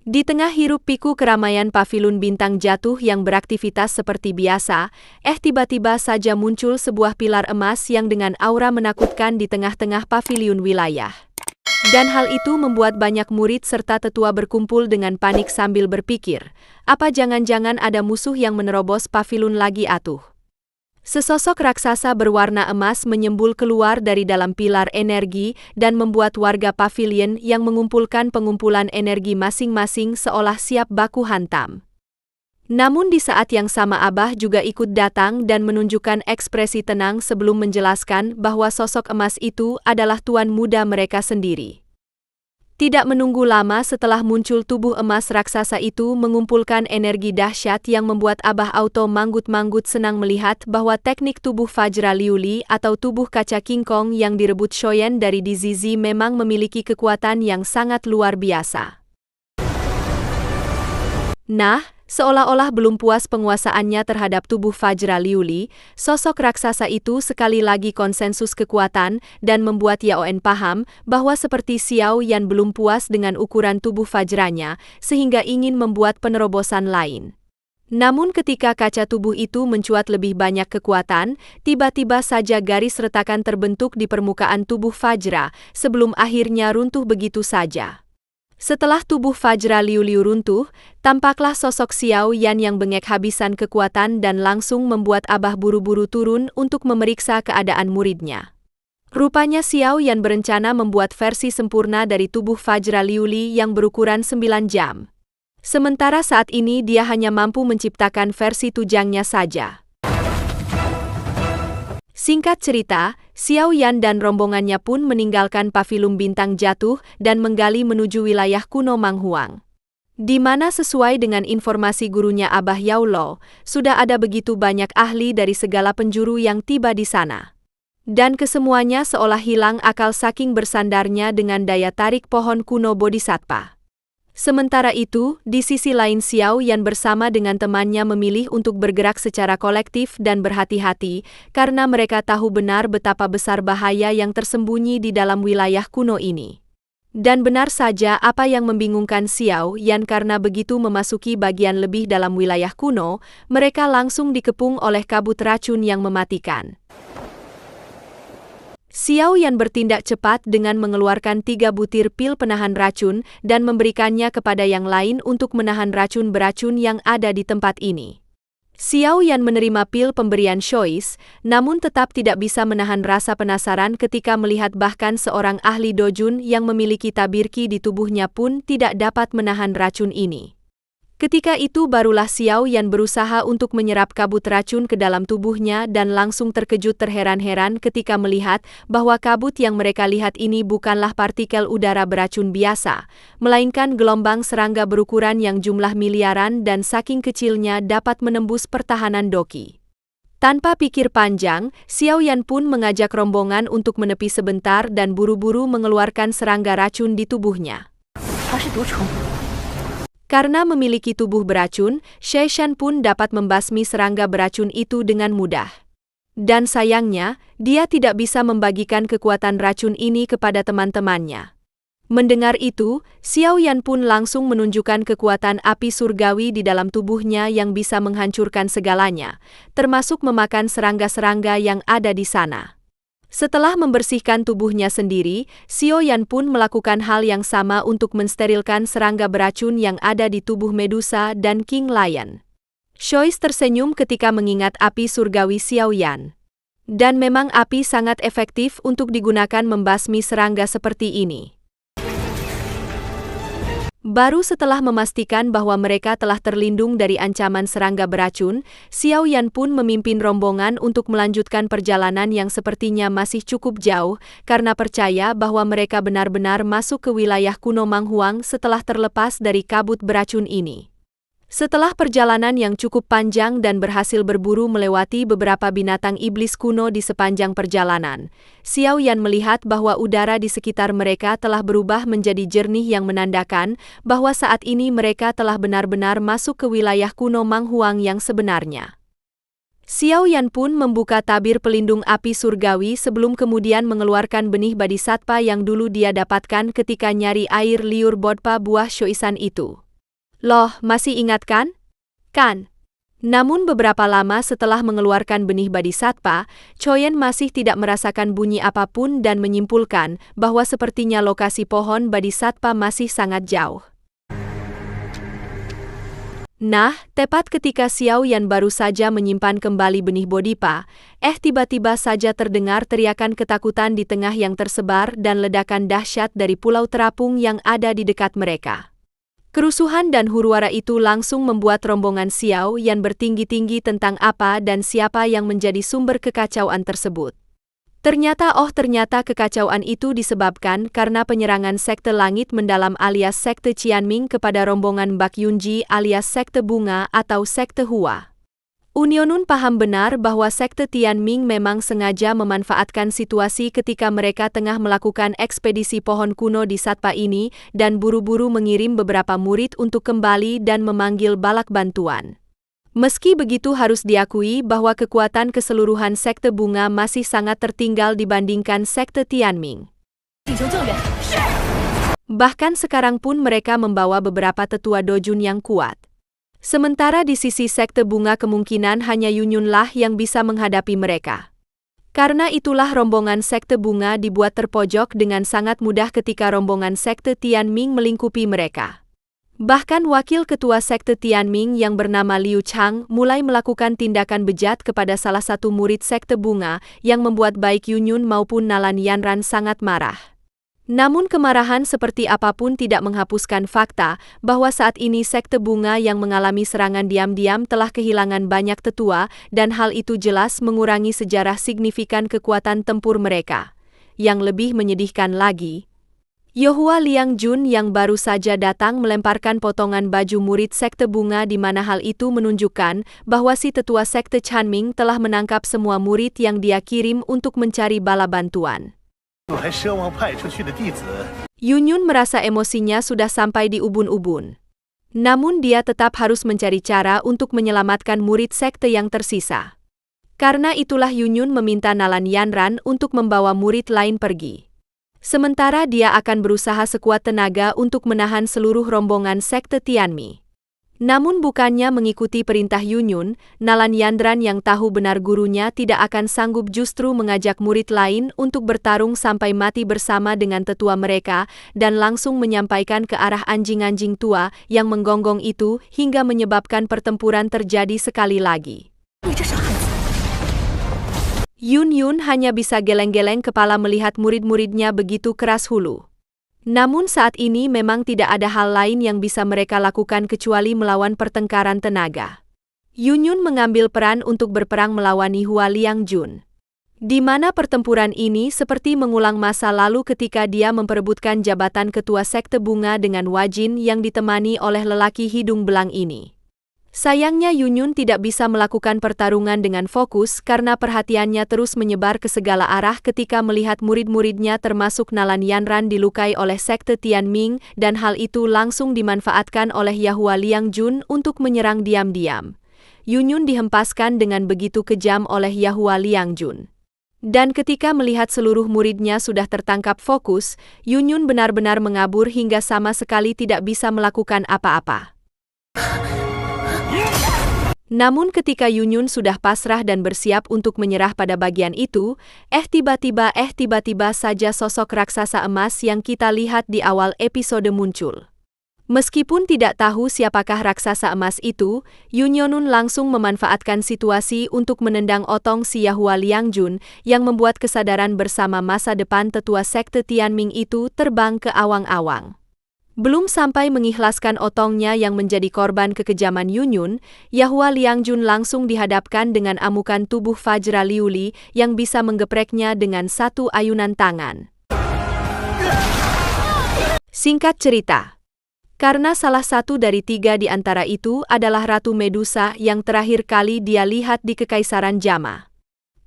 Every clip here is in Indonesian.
Di tengah hiruk-pikuk keramaian Paviliun Bintang Jatuh yang beraktivitas seperti biasa, tiba-tiba saja muncul sebuah pilar emas yang dengan aura menakutkan di tengah-tengah paviliun wilayah. Dan hal itu membuat banyak murid serta tetua berkumpul dengan panik sambil berpikir, apa jangan-jangan ada musuh yang menerobos paviliun lagi atuh. Sesosok raksasa berwarna emas menyembul keluar dari dalam pilar energi dan membuat warga pavilion yang mengumpulkan pengumpulan energi masing-masing seolah siap baku hantam. Namun di saat yang sama Abah juga ikut datang dan menunjukkan ekspresi tenang sebelum menjelaskan bahwa sosok emas itu adalah tuan muda mereka sendiri. Tidak menunggu lama setelah muncul tubuh emas raksasa itu mengumpulkan energi dahsyat yang membuat Abah auto manggut-manggut senang melihat bahwa teknik tubuh Fajra Liuli atau tubuh kaca King Kong yang direbut Shoyan dari Dizizi memang memiliki kekuatan yang sangat luar biasa. Nah, seolah-olah belum puas penguasaannya terhadap tubuh Fajra Liuli, sosok raksasa itu sekali lagi konsensus kekuatan dan membuat Yaoen paham bahwa seperti Xiao Yan belum puas dengan ukuran tubuh Fajranya sehingga ingin membuat penerobosan lain. Namun ketika kaca tubuh itu mencuat lebih banyak kekuatan, tiba-tiba saja garis retakan terbentuk di permukaan tubuh Fajra sebelum akhirnya runtuh begitu saja. Setelah tubuh Fajra Liuli runtuh, tampaklah sosok Xiao Yan yang bengek habisan kekuatan dan langsung membuat Abah buru-buru turun untuk memeriksa keadaan muridnya. Rupanya Xiao Yan berencana membuat versi sempurna dari tubuh Fajra Liuli yang berukuran 9 jam. Sementara saat ini dia hanya mampu menciptakan versi tujangnya saja. Singkat cerita, Xiao Yan dan rombongannya pun meninggalkan Paviliun Bintang Jatuh dan menggali menuju wilayah kuno Manghuang. Di mana sesuai dengan informasi gurunya Abah Yao Lo, sudah ada begitu banyak ahli dari segala penjuru yang tiba di sana. Dan kesemuanya seolah hilang akal saking bersandarnya dengan daya tarik pohon kuno Bodhisattva. Sementara itu, di sisi lain Xiao Yan bersama dengan temannya memilih untuk bergerak secara kolektif dan berhati-hati karena mereka tahu benar betapa besar bahaya yang tersembunyi di dalam wilayah kuno ini. Dan benar saja apa yang membingungkan Xiao Yan karena begitu memasuki bagian lebih dalam wilayah kuno, mereka langsung dikepung oleh kabut racun yang mematikan. Xiao Yan bertindak cepat dengan mengeluarkan 3 butir pil penahan racun dan memberikannya kepada yang lain untuk menahan racun beracun yang ada di tempat ini. Xiao Yan menerima pil pemberian Shois, namun tetap tidak bisa menahan rasa penasaran ketika melihat bahkan seorang ahli dojun yang memiliki tabir Qi di tubuhnya pun tidak dapat menahan racun ini. Ketika itu barulah Xiao Yan berusaha untuk menyerap kabut racun ke dalam tubuhnya dan langsung terkejut terheran-heran ketika melihat bahwa kabut yang mereka lihat ini bukanlah partikel udara beracun biasa, melainkan gelombang serangga berukuran yang jumlah miliaran dan saking kecilnya dapat menembus pertahanan doki. Tanpa pikir panjang, Xiao Yan pun mengajak rombongan untuk menepi sebentar dan buru-buru mengeluarkan serangga racun di tubuhnya. Karena memiliki tubuh beracun, Xie Shan pun dapat membasmi serangga beracun itu dengan mudah. Dan sayangnya, dia tidak bisa membagikan kekuatan racun ini kepada teman-temannya. Mendengar itu, Xiao Yan pun langsung menunjukkan kekuatan api surgawi di dalam tubuhnya yang bisa menghancurkan segalanya, termasuk memakan serangga-serangga yang ada di sana. Setelah membersihkan tubuhnya sendiri, Xiao Yan pun melakukan hal yang sama untuk mensterilkan serangga beracun yang ada di tubuh Medusa dan King Lion. Shois tersenyum ketika mengingat api surgawi Xiao Yan. Dan memang api sangat efektif untuk digunakan membasmi serangga seperti ini. Baru setelah memastikan bahwa mereka telah terlindung dari ancaman serangga beracun, Xiao Yan pun memimpin rombongan untuk melanjutkan perjalanan yang sepertinya masih cukup jauh karena percaya bahwa mereka benar-benar masuk ke wilayah kuno Manghuang setelah terlepas dari kabut beracun ini. Setelah perjalanan yang cukup panjang dan berhasil berburu melewati beberapa binatang iblis kuno di sepanjang perjalanan, Xiao Yan melihat bahwa udara di sekitar mereka telah berubah menjadi jernih yang menandakan bahwa saat ini mereka telah benar-benar masuk ke wilayah kuno Manghuang yang sebenarnya. Xiao Yan pun membuka tabir pelindung api surgawi sebelum kemudian mengeluarkan benih Bodhisattva yang dulu dia dapatkan ketika nyari air liur bodpa buah Shoisan itu. Loh, masih ingat kan? Kan? Namun beberapa lama setelah mengeluarkan benih Bodhisattva, Choyen masih tidak merasakan bunyi apapun dan menyimpulkan bahwa sepertinya lokasi pohon Bodhisattva masih sangat jauh. Nah, tepat ketika Xiao Yan baru saja menyimpan kembali benih Bodhipa, tiba-tiba saja terdengar teriakan ketakutan di tengah yang tersebar dan ledakan dahsyat dari pulau terapung yang ada di dekat mereka. Kerusuhan dan huru-hara itu langsung membuat rombongan Xiao Yan bertinggi-tinggi tentang apa dan siapa yang menjadi sumber kekacauan tersebut. Ternyata kekacauan itu disebabkan karena penyerangan sekte langit mendalam alias sekte Qianming kepada rombongan Bak Yunji alias sekte bunga atau sekte Hua. Unionun paham benar bahwa sekte Tianming memang sengaja memanfaatkan situasi ketika mereka tengah melakukan ekspedisi pohon kuno di Satpa ini dan buru-buru mengirim beberapa murid untuk kembali dan memanggil balak bantuan. Meski begitu harus diakui bahwa kekuatan keseluruhan sekte bunga masih sangat tertinggal dibandingkan sekte Tianming. Bahkan sekarang pun mereka membawa beberapa tetua dojun yang kuat. Sementara di sisi sekte bunga kemungkinan hanya Yunyun lah yang bisa menghadapi mereka. Karena itulah rombongan sekte bunga dibuat terpojok dengan sangat mudah ketika rombongan sekte Tianming melingkupi mereka. Bahkan wakil ketua sekte Tianming yang bernama Liu Chang mulai melakukan tindakan bejat kepada salah satu murid sekte bunga yang membuat baik Yunyun maupun Nalan Yanran sangat marah. Namun kemarahan seperti apapun tidak menghapuskan fakta bahwa saat ini sekte bunga yang mengalami serangan diam-diam telah kehilangan banyak tetua dan hal itu jelas mengurangi sejarah signifikan kekuatan tempur mereka. Yang lebih menyedihkan lagi, Yohua Liangjun yang baru saja datang melemparkan potongan baju murid sekte bunga di mana hal itu menunjukkan bahwa si tetua sekte Chanming telah menangkap semua murid yang dia kirim untuk mencari bala bantuan. Yunyun merasa emosinya sudah sampai di ubun-ubun. Namun dia tetap harus mencari cara untuk menyelamatkan murid sekte yang tersisa. Karena itulah Yunyun meminta Nalan Yanran untuk membawa murid lain pergi. Sementara dia akan berusaha sekuat tenaga untuk menahan seluruh rombongan sekte Tianmi. Namun bukannya mengikuti perintah Yunyun, Nalan Yanran yang tahu benar gurunya tidak akan sanggup justru mengajak murid lain untuk bertarung sampai mati bersama dengan tetua mereka dan langsung menyampaikan ke arah anjing-anjing tua yang menggonggong itu hingga menyebabkan pertempuran terjadi sekali lagi. Yun hanya bisa geleng-geleng kepala melihat murid-muridnya begitu keras hulu. Namun saat ini memang tidak ada hal lain yang bisa mereka lakukan kecuali melawan pertengkaran tenaga. Yunyun mengambil peran untuk berperang melawan Hua Liangjun. Di mana pertempuran ini seperti mengulang masa lalu ketika dia memperebutkan jabatan ketua sekte bunga dengan Wajin yang ditemani oleh lelaki hidung belang ini. Sayangnya Yunyun tidak bisa melakukan pertarungan dengan fokus karena perhatiannya terus menyebar ke segala arah ketika melihat murid-muridnya termasuk Nalan Yanran dilukai oleh sekte Tianming dan hal itu langsung dimanfaatkan oleh Yahua Liangjun untuk menyerang diam-diam. Yunyun dihempaskan dengan begitu kejam oleh Yahua Liangjun. Dan ketika melihat seluruh muridnya sudah tertangkap fokus, Yunyun benar-benar mengabur hingga sama sekali tidak bisa melakukan apa-apa. Namun ketika Yunyun sudah pasrah dan bersiap untuk menyerah pada bagian itu, tiba-tiba saja sosok raksasa emas yang kita lihat di awal episode muncul. Meskipun tidak tahu siapakah raksasa emas itu, Yunyonun langsung memanfaatkan situasi untuk menendang otong si Yahua Liangjun yang membuat kesadaran bersama masa depan tetua sekte Tianming itu terbang ke awang-awang. Belum sampai mengikhlaskan otongnya yang menjadi korban kekejaman Yunyun, Yahua Liangjun langsung dihadapkan dengan amukan tubuh Fajra Liuli yang bisa menggepreknya dengan satu ayunan tangan. Singkat cerita, karena salah satu dari tiga di antara itu adalah Ratu Medusa yang terakhir kali dia lihat di Kekaisaran Jama.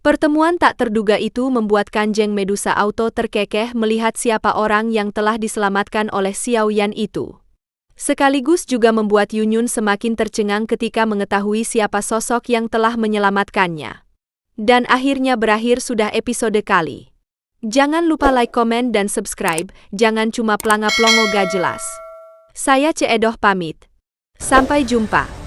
Pertemuan tak terduga itu membuat Kanjeng Medusa Auto terkekeh melihat siapa orang yang telah diselamatkan oleh Xiao Yan itu. Sekaligus juga membuat Yunyun semakin tercengang ketika mengetahui siapa sosok yang telah menyelamatkannya. Dan akhirnya berakhir sudah episode kali. Jangan lupa like, komen, dan subscribe, jangan cuma pelangap longo gak jelas. Saya Ceedoh pamit. Sampai jumpa.